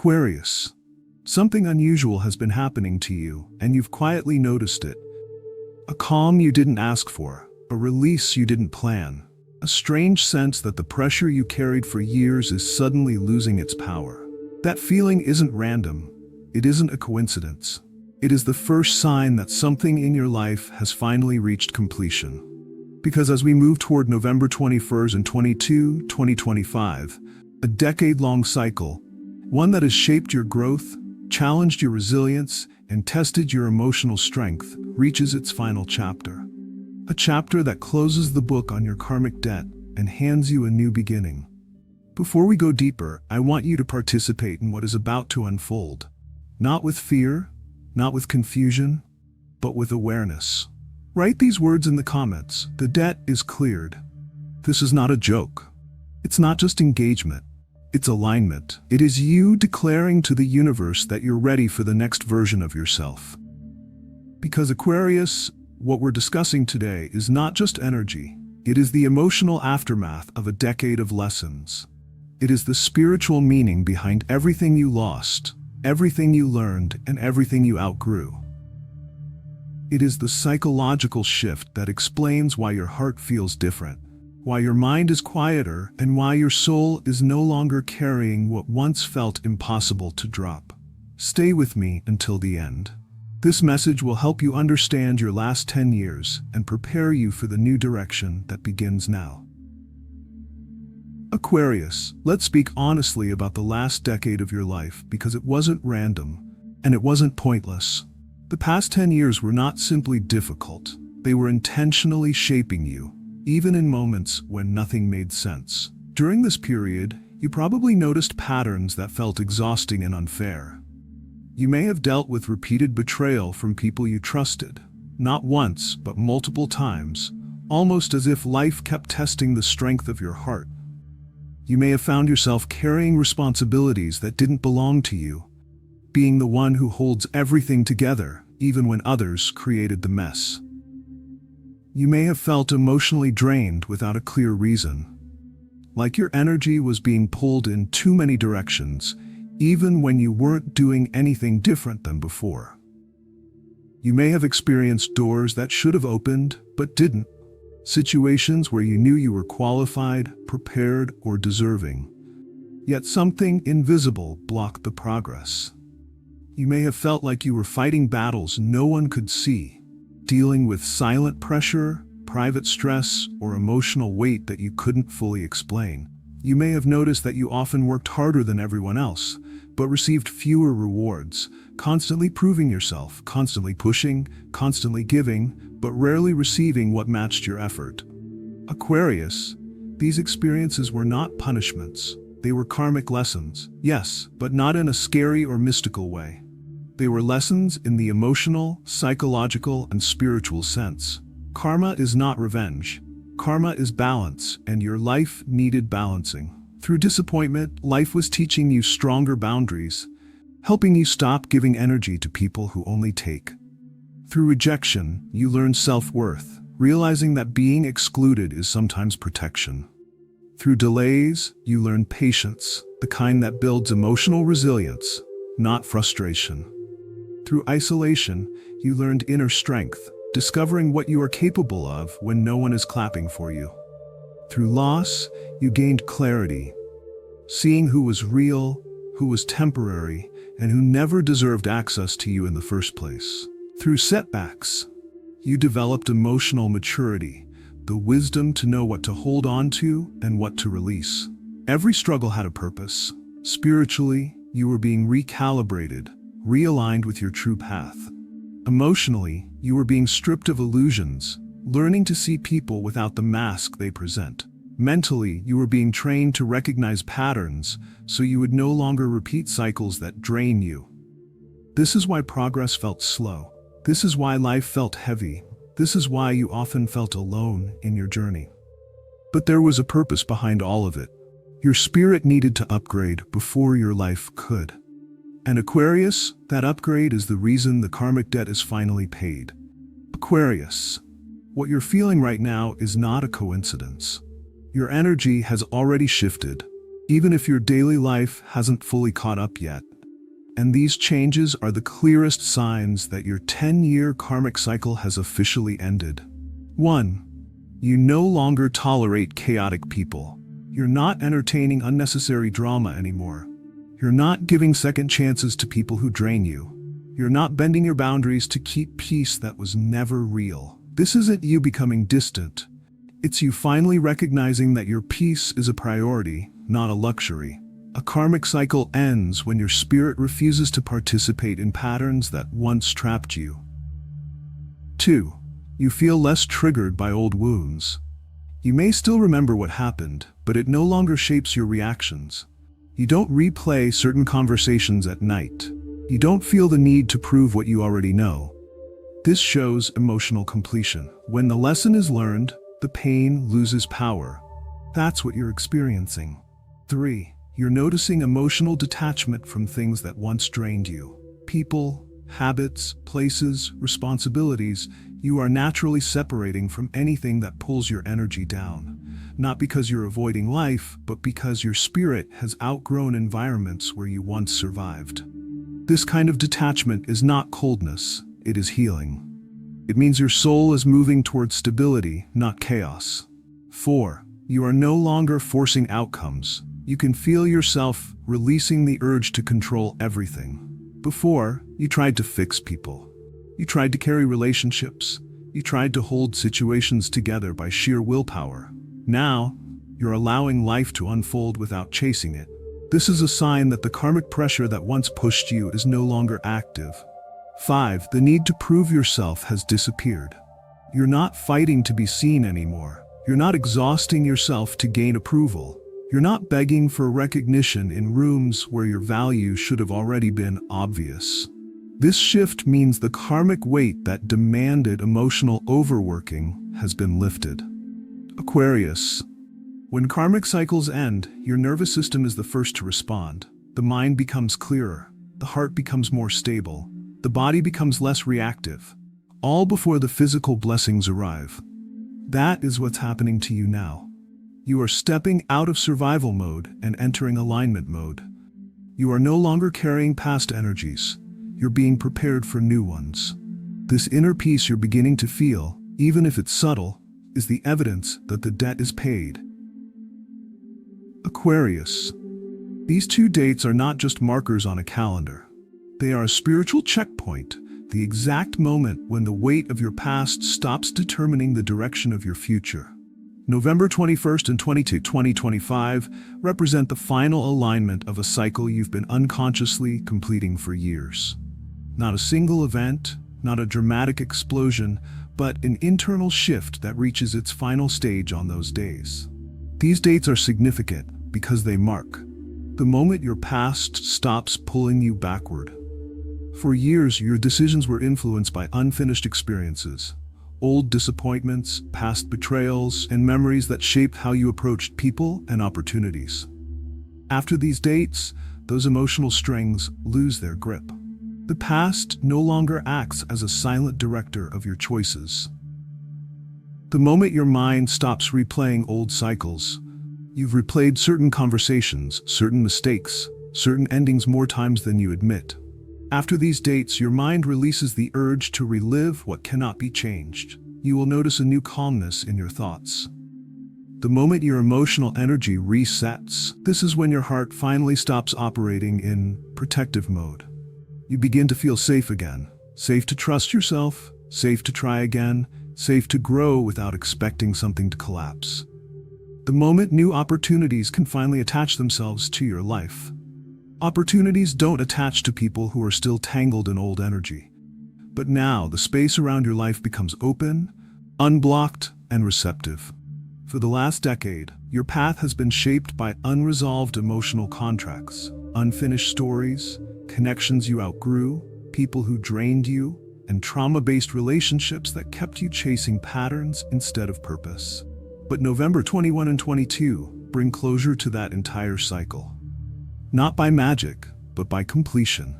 Aquarius. Something unusual has been happening to you, and you've quietly noticed it. A calm you didn't ask for, a release you didn't plan, a strange sense that the pressure you carried for years is suddenly losing its power. That feeling isn't random. It isn't a coincidence. It is the first sign that something in your life has finally reached completion. Because as we move toward November 21st and 2025, a decade-long cycle, one that has shaped your growth, challenged your resilience, and tested your emotional strength, reaches its final chapter. A chapter that closes the book on your karmic debt and hands you a new beginning. Before we go deeper, I want you to participate in what is about to unfold. Not with fear, not with confusion, but with awareness. Write these words in the comments. The debt is cleared. This is not a joke. It's not just engagement. It's alignment. It is you declaring to the universe that you're ready for the next version of yourself. Because Aquarius, what we're discussing today is not just energy. It is the emotional aftermath of a decade of lessons. It is the spiritual meaning behind everything you lost, everything you learned, and everything you outgrew. It is the psychological shift that explains why your heart feels different, why your mind is quieter, and why your soul is no longer carrying what once felt impossible to drop. Stay with me until the end. This message will help you understand your last 10 years and prepare you for the new direction that begins now. Aquarius, let's speak honestly about the last decade of your life because it wasn't random and it wasn't pointless. The past 10 years were not simply difficult. They were intentionally shaping you, even in moments when nothing made sense. During this period, you probably noticed patterns that felt exhausting and unfair. You may have dealt with repeated betrayal from people you trusted, not once, but multiple times, almost as if life kept testing the strength of your heart. You may have found yourself carrying responsibilities that didn't belong to you, being the one who holds everything together, even when others created the mess. You may have felt emotionally drained without a clear reason, like your energy was being pulled in too many directions, even when you weren't doing anything different than before. You may have experienced doors that should have opened, but didn't, situations where you knew you were qualified, prepared, or deserving, yet something invisible blocked the progress. You may have felt like you were fighting battles no one could see, dealing with silent pressure, private stress, or emotional weight that you couldn't fully explain. You may have noticed that you often worked harder than everyone else, but received fewer rewards, constantly proving yourself, constantly pushing, constantly giving, but rarely receiving what matched your effort. Aquarius, these experiences were not punishments. They were karmic lessons, yes, but not in a scary or mystical way. They were lessons in the emotional, psychological, and spiritual sense. Karma is not revenge. Karma is balance, and your life needed balancing. Through disappointment, life was teaching you stronger boundaries, helping you stop giving energy to people who only take. Through rejection, you learned self-worth, realizing that being excluded is sometimes protection. Through delays, you learn patience, the kind that builds emotional resilience, not frustration. Through isolation, you learned inner strength, discovering what you are capable of when no one is clapping for you. Through loss, you gained clarity, seeing who was real, who was temporary, and who never deserved access to you in the first place. Through setbacks, you developed emotional maturity, the wisdom to know what to hold on to and what to release. Every struggle had a purpose. Spiritually, you were being recalibrated, realigned with your true path. Emotionally, you were being stripped of illusions, learning to see people without the mask they present. Mentally, you were being trained to recognize patterns so you would no longer repeat cycles that drain you. This is why progress felt slow. This is why life felt heavy. This is why you often felt alone in your journey. But there was a purpose behind all of it. Your spirit needed to upgrade before your life could. And Aquarius, that upgrade is the reason the karmic debt is finally paid. Aquarius, what you're feeling right now is not a coincidence. Your energy has already shifted, even if your daily life hasn't fully caught up yet. And these changes are the clearest signs that your 10-year karmic cycle has officially ended. 1. You no longer tolerate chaotic people. You're not entertaining unnecessary drama anymore. You're not giving second chances to people who drain you. You're not bending your boundaries to keep peace that was never real. This isn't you becoming distant. It's you finally recognizing that your peace is a priority, not a luxury. A karmic cycle ends when your spirit refuses to participate in patterns that once trapped you. 2. You feel less triggered by old wounds. You may still remember what happened, but it no longer shapes your reactions. You don't replay certain conversations at night. You don't feel the need to prove what you already know. This shows emotional completion. When the lesson is learned, the pain loses power. That's what you're experiencing. 3. You're noticing emotional detachment from things that once drained you. People, habits, places, responsibilities. You are naturally separating from anything that pulls your energy down. Not because you're avoiding life, but because your spirit has outgrown environments where you once survived. This kind of detachment is not coldness, it is healing. It means your soul is moving towards stability, not chaos. 4. You are no longer forcing outcomes. You can feel yourself releasing the urge to control everything. Before, you tried to fix people. You tried to carry relationships. You tried to hold situations together by sheer willpower. Now, you're allowing life to unfold without chasing it. This is a sign that the karmic pressure that once pushed you is no longer active. 5. The need to prove yourself has disappeared. You're not fighting to be seen anymore. You're not exhausting yourself to gain approval. You're not begging for recognition in rooms where your value should have already been obvious. This shift means the karmic weight that demanded emotional overworking has been lifted. Aquarius. When karmic cycles end, your nervous system is the first to respond. The mind becomes clearer. The heart becomes more stable. The body becomes less reactive. All before the physical blessings arrive. That is what's happening to you now. You are stepping out of survival mode and entering alignment mode. You are no longer carrying past energies. You're being prepared for new ones. This inner peace you're beginning to feel, even if it's subtle, is the evidence that the debt is paid. Aquarius. These 2 dates are not just markers on a calendar. They are a spiritual checkpoint, the exact moment when the weight of your past stops determining the direction of your future. November 21st and 22, 2025 represent the final alignment of a cycle you've been unconsciously completing for years. Not a single event, not a dramatic explosion, but an internal shift that reaches its final stage on those days. These dates are significant because they mark the moment your past stops pulling you backward. For years, your decisions were influenced by unfinished experiences. Old disappointments, past betrayals, and memories that shaped how you approached people and opportunities. After these dates, those emotional strings lose their grip. The past no longer acts as a silent director of your choices. The moment your mind stops replaying old cycles, you've replayed certain conversations, certain mistakes, certain endings more times than you admit. After these dates, your mind releases the urge to relive what cannot be changed. You will notice a new calmness in your thoughts. The moment your emotional energy resets, this is when your heart finally stops operating in protective mode. You begin to feel safe again. Safe to trust yourself, safe to try again, safe to grow without expecting something to collapse. The moment new opportunities can finally attach themselves to your life. Opportunities don't attach to people who are still tangled in old energy. But now, the space around your life becomes open, unblocked, and receptive. For the last decade, your path has been shaped by unresolved emotional contracts, unfinished stories, connections you outgrew, people who drained you, and trauma-based relationships that kept you chasing patterns instead of purpose. But November 21 and 22 bring closure to that entire cycle. Not by magic, but by completion.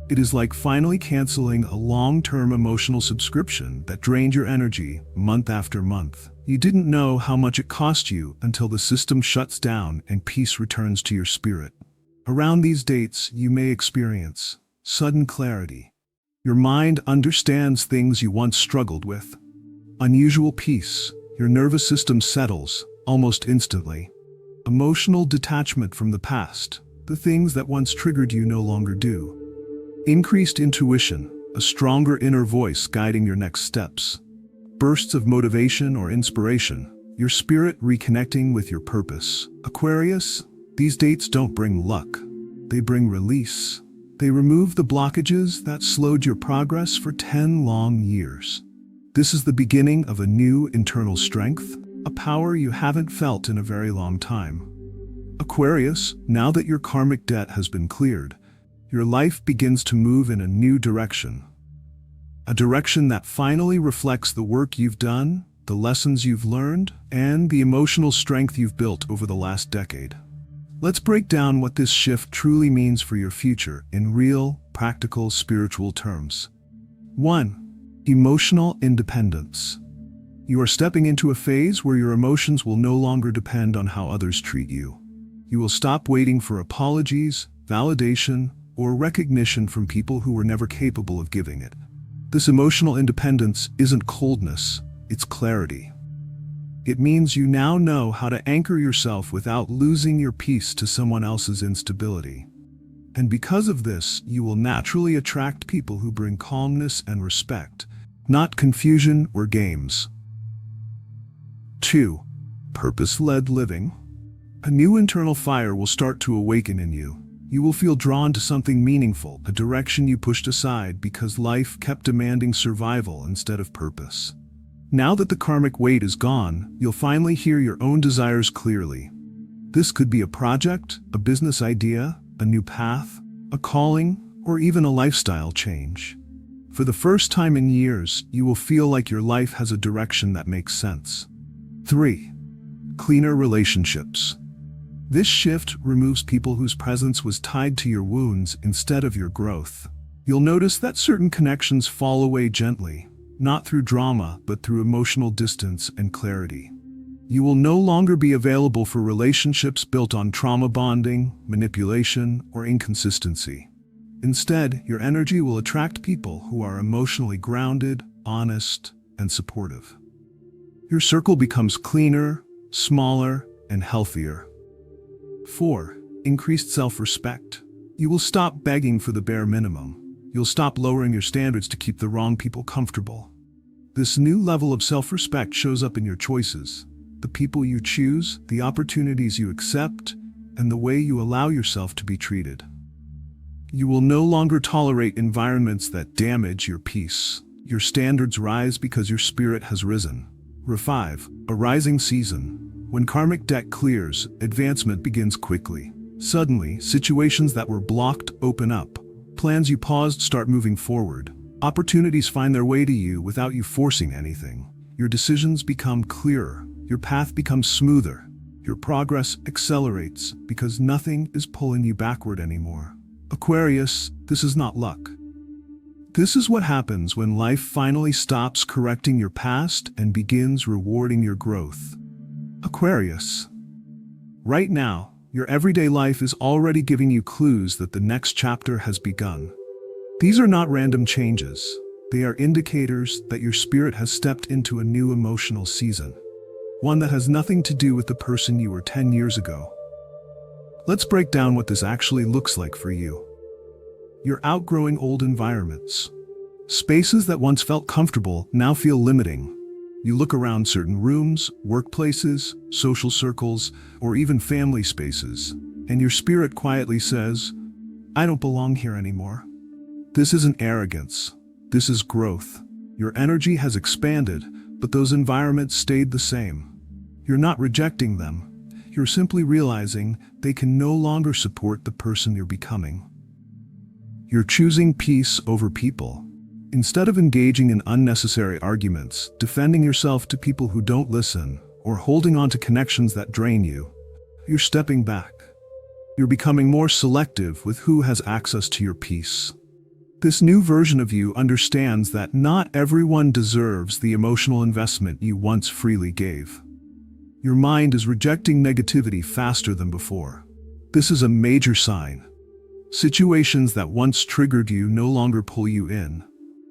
It is like finally canceling a long-term emotional subscription that drained your energy month after month. You didn't know how much it cost you until the system shuts down and peace returns to your spirit. Around these dates, you may experience sudden clarity. Your mind understands things you once struggled with. Unusual peace. Your nervous system settles almost instantly. Emotional detachment from the past. The things that once triggered you no longer do. Increased intuition. A stronger inner voice guiding your next steps. Bursts of motivation or inspiration. Your spirit reconnecting with your purpose. Aquarius, these dates don't bring luck. They bring release. They remove the blockages that slowed your progress for 10 long years. This is the beginning of a new internal strength, a power you haven't felt in a very long time. Aquarius, now that your karmic debt has been cleared, your life begins to move in a new direction. A direction that finally reflects the work you've done, the lessons you've learned, and the emotional strength you've built over the last decade. Let's break down what this shift truly means for your future in real, practical, spiritual terms. 1. Emotional independence. You are stepping into a phase where your emotions will no longer depend on how others treat you. You will stop waiting for apologies, validation, or recognition from people who were never capable of giving it. This emotional independence isn't coldness, it's clarity. It means you now know how to anchor yourself without losing your peace to someone else's instability. And because of this, you will naturally attract people who bring calmness and respect, not confusion or games. 2. Purpose-led living. A new internal fire will start to awaken in you. You will feel drawn to something meaningful, a direction you pushed aside because life kept demanding survival instead of purpose. Now that the karmic weight is gone, you'll finally hear your own desires clearly. This could be a project, a business idea, a new path, a calling, or even a lifestyle change. For the first time in years, you will feel like your life has a direction that makes sense. 3. Cleaner relationships. This shift removes people whose presence was tied to your wounds instead of your growth. You'll notice that certain connections fall away gently, not through drama, but through emotional distance and clarity. You will no longer be available for relationships built on trauma bonding, manipulation, or inconsistency. Instead, your energy will attract people who are emotionally grounded, honest, and supportive. Your circle becomes cleaner, smaller, and healthier. 4. Increased self-respect. You will stop begging for the bare minimum. You'll stop lowering your standards to keep the wrong people comfortable. This new level of self-respect shows up in your choices, the people you choose, the opportunities you accept, and the way you allow yourself to be treated. You will no longer tolerate environments that damage your peace. Your standards rise because your spirit has risen. 5. A rising season. When karmic debt clears, advancement begins quickly. Suddenly, situations that were blocked open up. Plans you paused start moving forward. Opportunities find their way to you without you forcing anything. Your decisions become clearer. Your path becomes smoother. Your progress accelerates because nothing is pulling you backward anymore. Aquarius, this is not luck. This is what happens when life finally stops correcting your past and begins rewarding your growth. Aquarius. Right now, your everyday life is already giving you clues that the next chapter has begun. These are not random changes. They are indicators that your spirit has stepped into a new emotional season. One that has nothing to do with the person you were 10 years ago. Let's break down what this actually looks like for you. You're outgrowing old environments. Spaces that once felt comfortable now feel limiting. You look around certain rooms, workplaces, social circles, or even family spaces, and your spirit quietly says, "I don't belong here anymore." This isn't arrogance. This is growth. Your energy has expanded, but those environments stayed the same. You're not rejecting them. You're simply realizing they can no longer support the person you're becoming. You're choosing peace over people. Instead of engaging in unnecessary arguments, defending yourself to people who don't listen, or holding on to connections that drain you, you're stepping back. You're becoming more selective with who has access to your peace. This new version of you understands that not everyone deserves the emotional investment you once freely gave. Your mind is rejecting negativity faster than before. This is a major sign. Situations that once triggered you no longer pull you in.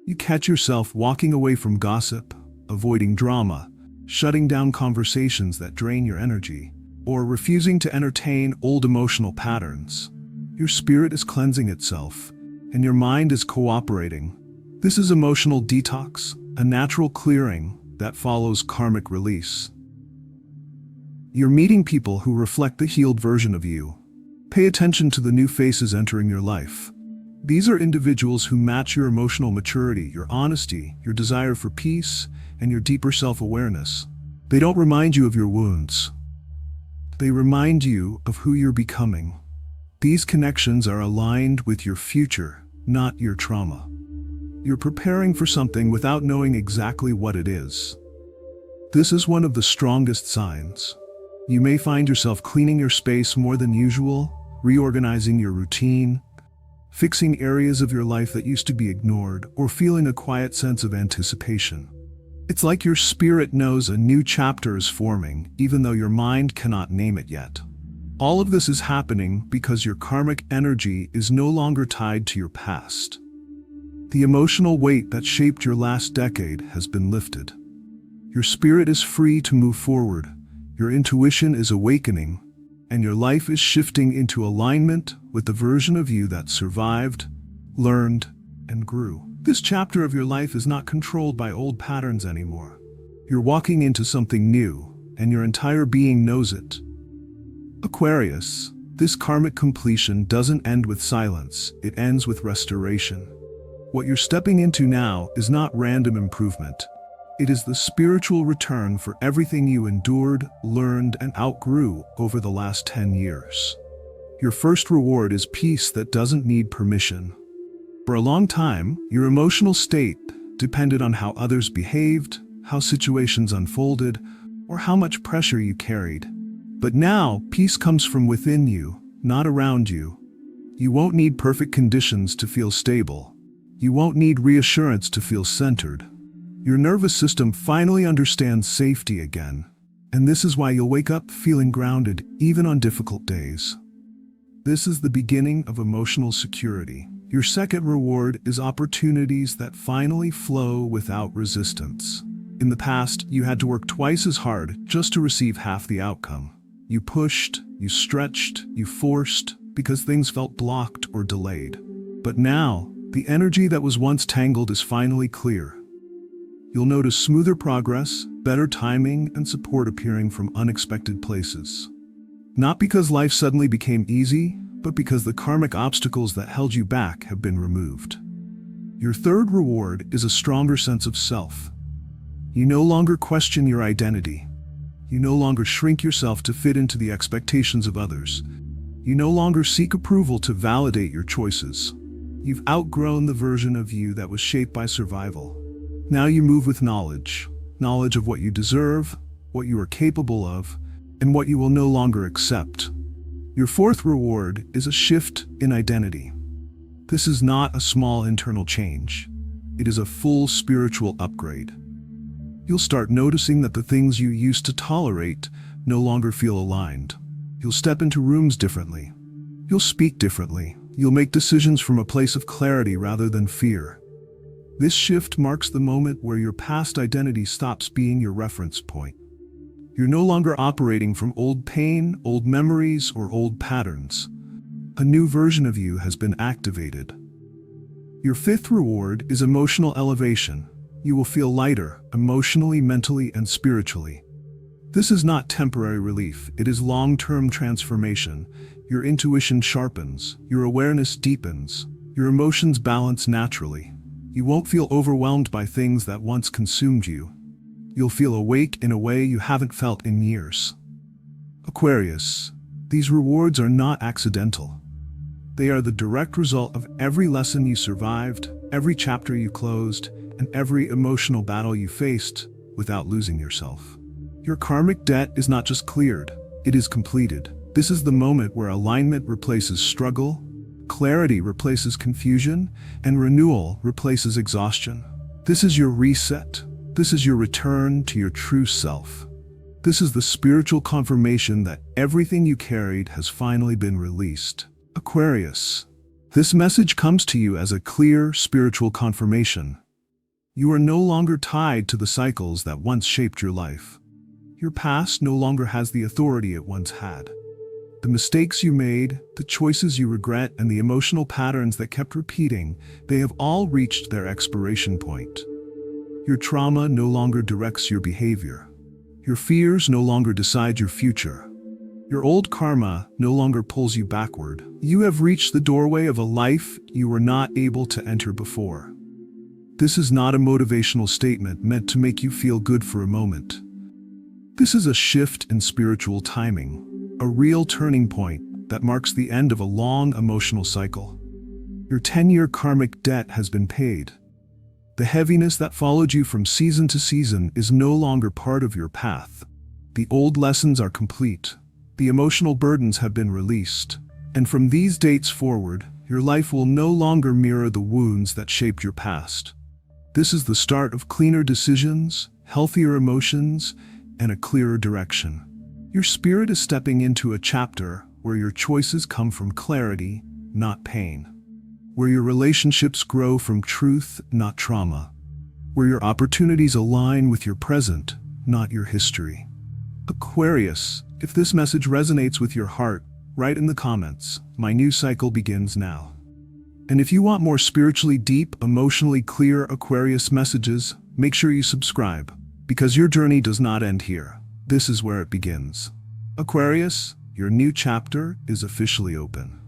You catch yourself walking away from gossip, avoiding drama, shutting down conversations that drain your energy, or refusing to entertain old emotional patterns. Your spirit is cleansing itself, and your mind is cooperating. This is emotional detox, a natural clearing that follows karmic release. You're meeting people who reflect the healed version of you. Pay attention to the new faces entering your life. These are individuals who match your emotional maturity, your honesty, your desire for peace, and your deeper self-awareness. They don't remind you of your wounds. They remind you of who you're becoming. These connections are aligned with your future, not your trauma. You're preparing for something without knowing exactly what it is. This is one of the strongest signs. You may find yourself cleaning your space more than usual, reorganizing your routine, fixing areas of your life that used to be ignored, or feeling a quiet sense of anticipation. It's like your spirit knows a new chapter is forming, even though your mind cannot name it yet. All of this is happening because your karmic energy is no longer tied to your past. The emotional weight that shaped your last decade has been lifted. Your spirit is free to move forward, your intuition is awakening, and your life is shifting into alignment with the version of you that survived, learned, and grew. This chapter of your life is not controlled by old patterns anymore. You're walking into something new, and your entire being knows it. Aquarius, this karmic completion doesn't end with silence, it ends with restoration. What you're stepping into now is not random improvement. It is the spiritual return for everything you endured, learned, and outgrew over the last 10 years. Your first reward is peace that doesn't need permission. For a long time, your emotional state depended on how others behaved, how situations unfolded, or how much pressure you carried. But now, peace comes from within you, not around you. You won't need perfect conditions to feel stable. You won't need reassurance to feel centered. Your nervous system finally understands safety again, and this is why you'll wake up feeling grounded even on difficult days. This is the beginning of emotional security. Your second reward is opportunities that finally flow without resistance. In the past, you had to work twice as hard just to receive half the outcome. You pushed, you stretched, you forced, because things felt blocked or delayed. But now, the energy that was once tangled is finally clear. You'll notice smoother progress, better timing, and support appearing from unexpected places. Not because life suddenly became easy, but because the karmic obstacles that held you back have been removed. Your third reward is a stronger sense of self. You no longer question your identity. You no longer shrink yourself to fit into the expectations of others. You no longer seek approval to validate your choices. You've outgrown the version of you that was shaped by survival. Now you move with knowledge of what you deserve, what you are capable of, and what you will no longer accept. Your fourth reward is a shift in identity. This is not a small internal change. It is a full spiritual upgrade. You'll start noticing that the things you used to tolerate no longer feel aligned. You'll step into rooms differently. You'll speak differently. You'll make decisions from a place of clarity rather than fear. This shift marks the moment where your past identity stops being your reference point. You're no longer operating from old pain, old memories, or old patterns. A new version of you has been activated. Your fifth reward is emotional elevation. You will feel lighter, emotionally, mentally, and spiritually. This is not temporary relief, it is long-term transformation. Your intuition sharpens, your awareness deepens, your emotions balance naturally. You won't feel overwhelmed by things that once consumed you. You'll feel awake in a way you haven't felt in years. Aquarius, these rewards are not accidental. They are the direct result of every lesson you survived, every chapter you closed, and every emotional battle you faced without losing yourself. Your karmic debt is not just cleared, it is completed. This is the moment where alignment replaces struggle, clarity replaces confusion, and renewal replaces exhaustion. This is your reset. This is your return to your true self. This is the spiritual confirmation that everything you carried has finally been released. Aquarius. This message comes to you as a clear spiritual confirmation. You are no longer tied to the cycles that once shaped your life. Your past no longer has the authority it once had. The mistakes you made, the choices you regret, and the emotional patterns that kept repeating, they have all reached their expiration point. Your trauma no longer directs your behavior. Your fears no longer decide your future. Your old karma no longer pulls you backward. You have reached the doorway of a life you were not able to enter before. This is not a motivational statement meant to make you feel good for a moment. This is a shift in spiritual timing, a real turning point that marks the end of a long emotional cycle. Your 10-year karmic debt has been paid. The heaviness that followed you from season to season is no longer part of your path. The old lessons are complete. The emotional burdens have been released. And from these dates forward, your life will no longer mirror the wounds that shaped your past. This is the start of cleaner decisions, healthier emotions, and a clearer direction. Your spirit is stepping into a chapter where your choices come from clarity, not pain. Where your relationships grow from truth, not trauma. Where your opportunities align with your present, not your history. Aquarius, if this message resonates with your heart, write in the comments, "My new cycle begins now." And if you want more spiritually deep, emotionally clear Aquarius messages, make sure you subscribe, because your journey does not end here. This is where it begins. Aquarius, your new chapter is officially open.